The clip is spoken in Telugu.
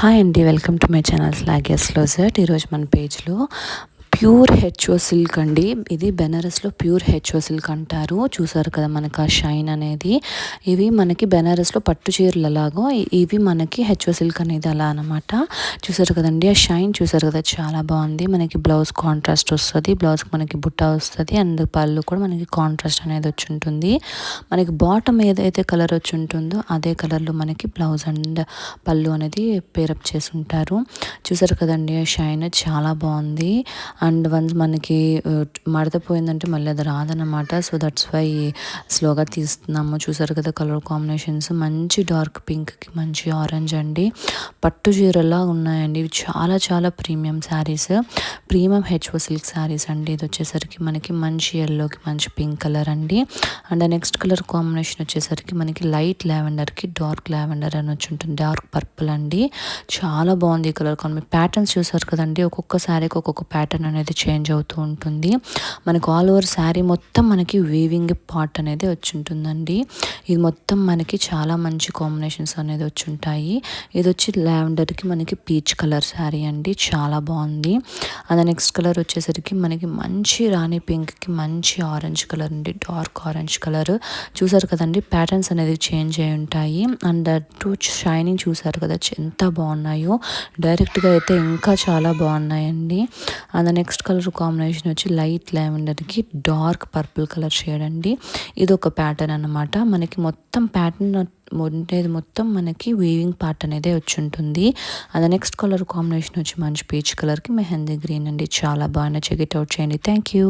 హాయ్ అండి, వెల్కమ్ టు మై ఛానల్ స్లాగెస్ క్లోజెట్. ఈరోజు మన పేజ్లో ప్యూర్ హెచ్ఓ సిల్క్ అండి. ఇది బెనారస్లో ప్యూర్ హెచ్ఓ సిల్క్ అంటారు. చూసారు కదా మనకు ఆ షైన్ అనేది. ఇవి మనకి బెనారస్లో పట్టు చీరలు ఎలాగో ఇవి మనకి హెచ్ఓ సిల్క్ అనేది అలా అనమాట. చూసారు కదండి, ఆ షైన్ చూసారు కదా, చాలా బాగుంది. మనకి బ్లౌజ్ కాంట్రాస్ట్ వస్తుంది, బ్లౌజ్కి మనకి బుట్ట వస్తుంది, అండ్ పళ్ళు కూడా మనకి కాంట్రాస్ట్ అనేది వచ్చి ఉంటుంది. మనకి బాటమ్ ఏదైతే కలర్ వచ్చి ఉంటుందో అదే కలర్లో మనకి బ్లౌజ్ అండ్ పళ్ళు అనేది పేరప్ చేసి ఉంటారు. చూసారు కదండి, ఆ షైన్ చాలా బాగుంది. అండ్ వన్స్ మనకి మడత పోయిందంటే మళ్ళీ అది రాదనమాట. సో దట్స్ వై స్లోగా తీస్తున్నాము. చూసారు కదా కలర్ కాంబినేషన్స్, మంచి డార్క్ పింక్కి మంచి ఆరెంజ్ అండి. పట్టు చీరలా ఉన్నాయండి. ఇవి చాలా చాలా premium saris, premium HO silk saris అండి. ఇది వచ్చేసరికి మనకి మంచి ఎల్లోకి మంచి పింక్ కలర్ అండి. అండ్ నెక్స్ట్ కలర్ కాంబినేషన్ వచ్చేసరికి మనకి లైట్ లావెండర్కి డార్క్ లావెండర్ అని వచ్చి ఉంటుంది, డార్క్ పర్పుల్ అండి. చాలా బాగుంది ఈ కలర్ కాంబినేషన్. ప్యాటర్న్స్ చూసారు కదండి, ఒక్కొక్క శారీకి ఒక్కొక్క ప్యాటర్న్ అనేది చేంజ్ అవుతూ ఉంటుంది. మనకు ఆల్ ఓవర్ శారీ మొత్తం మనకి వీవింగ్ పార్ట్ అనేది వచ్చి ఉంటుందండి. ఇది మొత్తం మనకి చాలా మంచి కాంబినేషన్స్ అనేది వచ్చి ఉంటాయి. ఇది వచ్చి లావెండర్కి మనకి పీచ్ కలర్ శారీ అండి, చాలా బాగుంది. అండ్ నెక్స్ట్ కలర్ వచ్చేసరికి మనకి మంచి రాణి పింక్కి మంచి ఆరెంజ్ కలర్ అండి, డార్క్ ఆరెంజ్ కలర్. చూసారు కదండి, ప్యాటర్న్స్ అనేది చేంజ్ అయి ఉంటాయి. అండ్ టూ షైనింగ్ చూసారు కదా ఎంత బాగున్నాయో. డైరెక్ట్గా అయితే ఇంకా చాలా బాగున్నాయండి. అండ్ నెక్స్ట్ కలర్ కాంబినేషన్ వచ్చి లైట్ లావెండర్కి డార్క్ పర్పుల్ కలర్ షేడ్ అండి. ఇది ఒక ప్యాటర్న్ అనమాట. మనకి మొత్తం ప్యాటర్న్ ఉండేది మొత్తం మనకి వీవింగ్ పార్ట్ అనేది వచ్చి ఉంటుంది. అది నెక్స్ట్ కలర్ కాంబినేషన్ వచ్చి మంచి పీచ్ కలర్కి మెహందీ గ్రీన్ అండి. చాలా బాగా చెక్ ఇట్ అవుట్ చేయండి. Thank you.